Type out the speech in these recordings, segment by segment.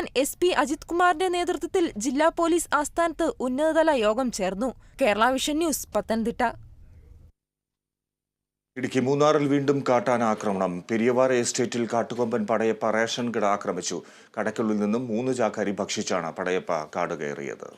നടത്താൻ SP അജിത് കുമാറിന്റെ നേതൃത്വത്തിൽ ജില്ലാ പോലീസ് ആസ്ഥാനത്ത് ഉന്നതതല യോഗം ചേർന്നു. Kerala vision news, Pathanamthitta. ഇടുക്കി മൂന്നാറിൽ വീണ്ടും കാട്ടാന ആക്രമണം. പെരിയവാര എസ്റ്റേറ്റിൽ കാട്ടുകൊമ്പൻ പടയപ്പ റേഷൻ കട ആക്രമിച്ചു. കടയ്ക്കുള്ളിൽ നിന്നും 3 ചാക്ക് അരി ഭക്ഷിച്ചാണ് പടയപ്പ കാട് കയറിയത്.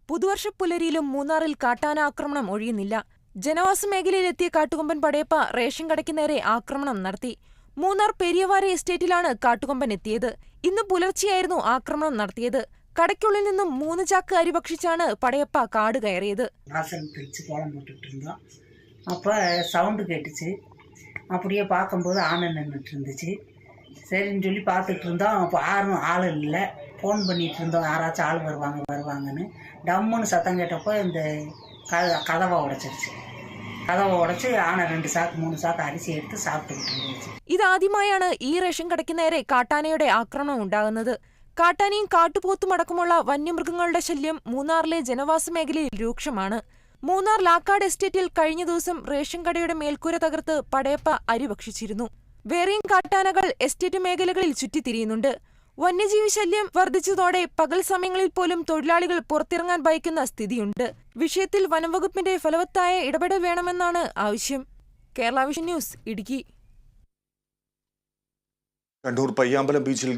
പുതുവർഷ പുലരിയിലും മൂന്നാറിൽ കാട്ടാന ആക്രമണം ഒഴിയുന്നില്ല. ജനവാസ മേഖലയിലെത്തിയ കാട്ടുകൊമ്പൻ പടയപ്പ റേഷൻ കടയ്ക്ക് നേരെ ആക്രമണം നടത്തി. മൂന്നാർ പെരിയവാര എസ്റ്റേറ്റിലാണ് കാട്ടുകൊമ്പൻ എത്തിയത്. ഇന്ന് പുലർച്ചെയായിരുന്നു ആക്രമണം നടത്തിയത്. കടയ്ക്കുള്ളിൽ നിന്നും 3 ചാക്ക് അരി ഭക്ഷിച്ചാണ് പടയപ്പ കാട് കയറിയത്. அப்போ சவுண்டு கேட்டுச்சு. அப்படியே பார்க்கும்போது ஆனை நின்றுட்டு இருந்துச்சு. சரின்னு சொல்லி பார்த்துட்டு இருந்தோம். அப்போ யாரும் ஆள் இல்லை. ஃபோன் பண்ணிகிட்டு இருந்தோம், யாராச்சும் ஆள் வருவாங்கன்னு. டம்முன்னு சத்தம் கேட்டப்போ இந்த கதவை உடைச்சிருச்சு. കഥവ് ഉടച്ച് ആന 2 ചാക്ക് 3 ചാക്ക് അരിசி എടുത്ത് സാപ്പിട്ടിട്ടുണ്ട്. ഇതാദ്യമായാണ് ഈ റേഷൻ കടയ്ക്ക് നേരെ കാട്ടാനയുടെ ആക്രമണം ഉണ്ടാകുന്നത്. കാട്ടാനയും കാട്ടുപോത്തും അടക്കമുള്ള വന്യമൃഗങ്ങളുടെ ശല്യം മൂന്നാറിലെ ജനവാസ മേഖലയിൽ രൂക്ഷമാണ്. മൂന്നാർ ലാക്കാട് എസ്റ്റേറ്റിൽ കഴിഞ്ഞ ദിവസം റേഷൻ കടയുടെ മേൽക്കൂര തകർത്ത് പടയപ്പ അരി ഭക്ഷിച്ചിരുന്നു. വേറെയും കാട്ടാനകൾ എസ്റ്റേറ്റ് മേഖലകളിൽ ചുറ്റിത്തിരിയുന്നുണ്ട്. വന്യജീവി ശല്യം വർദ്ധിച്ചതോടെ പകൽ സമയങ്ങളിൽ പോലും തൊഴിലാളികൾ പുറത്തിറങ്ങാൻ ഭയക്കുന്ന സ്ഥിതിയുണ്ട്. വിഷയത്തിൽ വനംവകുപ്പിന്റെ ഫലവത്തായ ഇടപെടൽ വേണമെന്നാണ് ആവശ്യം. Kerala vision news, Idukki. കണ്ണൂർ പയ്യാമ്പലം ബീച്ചിൽ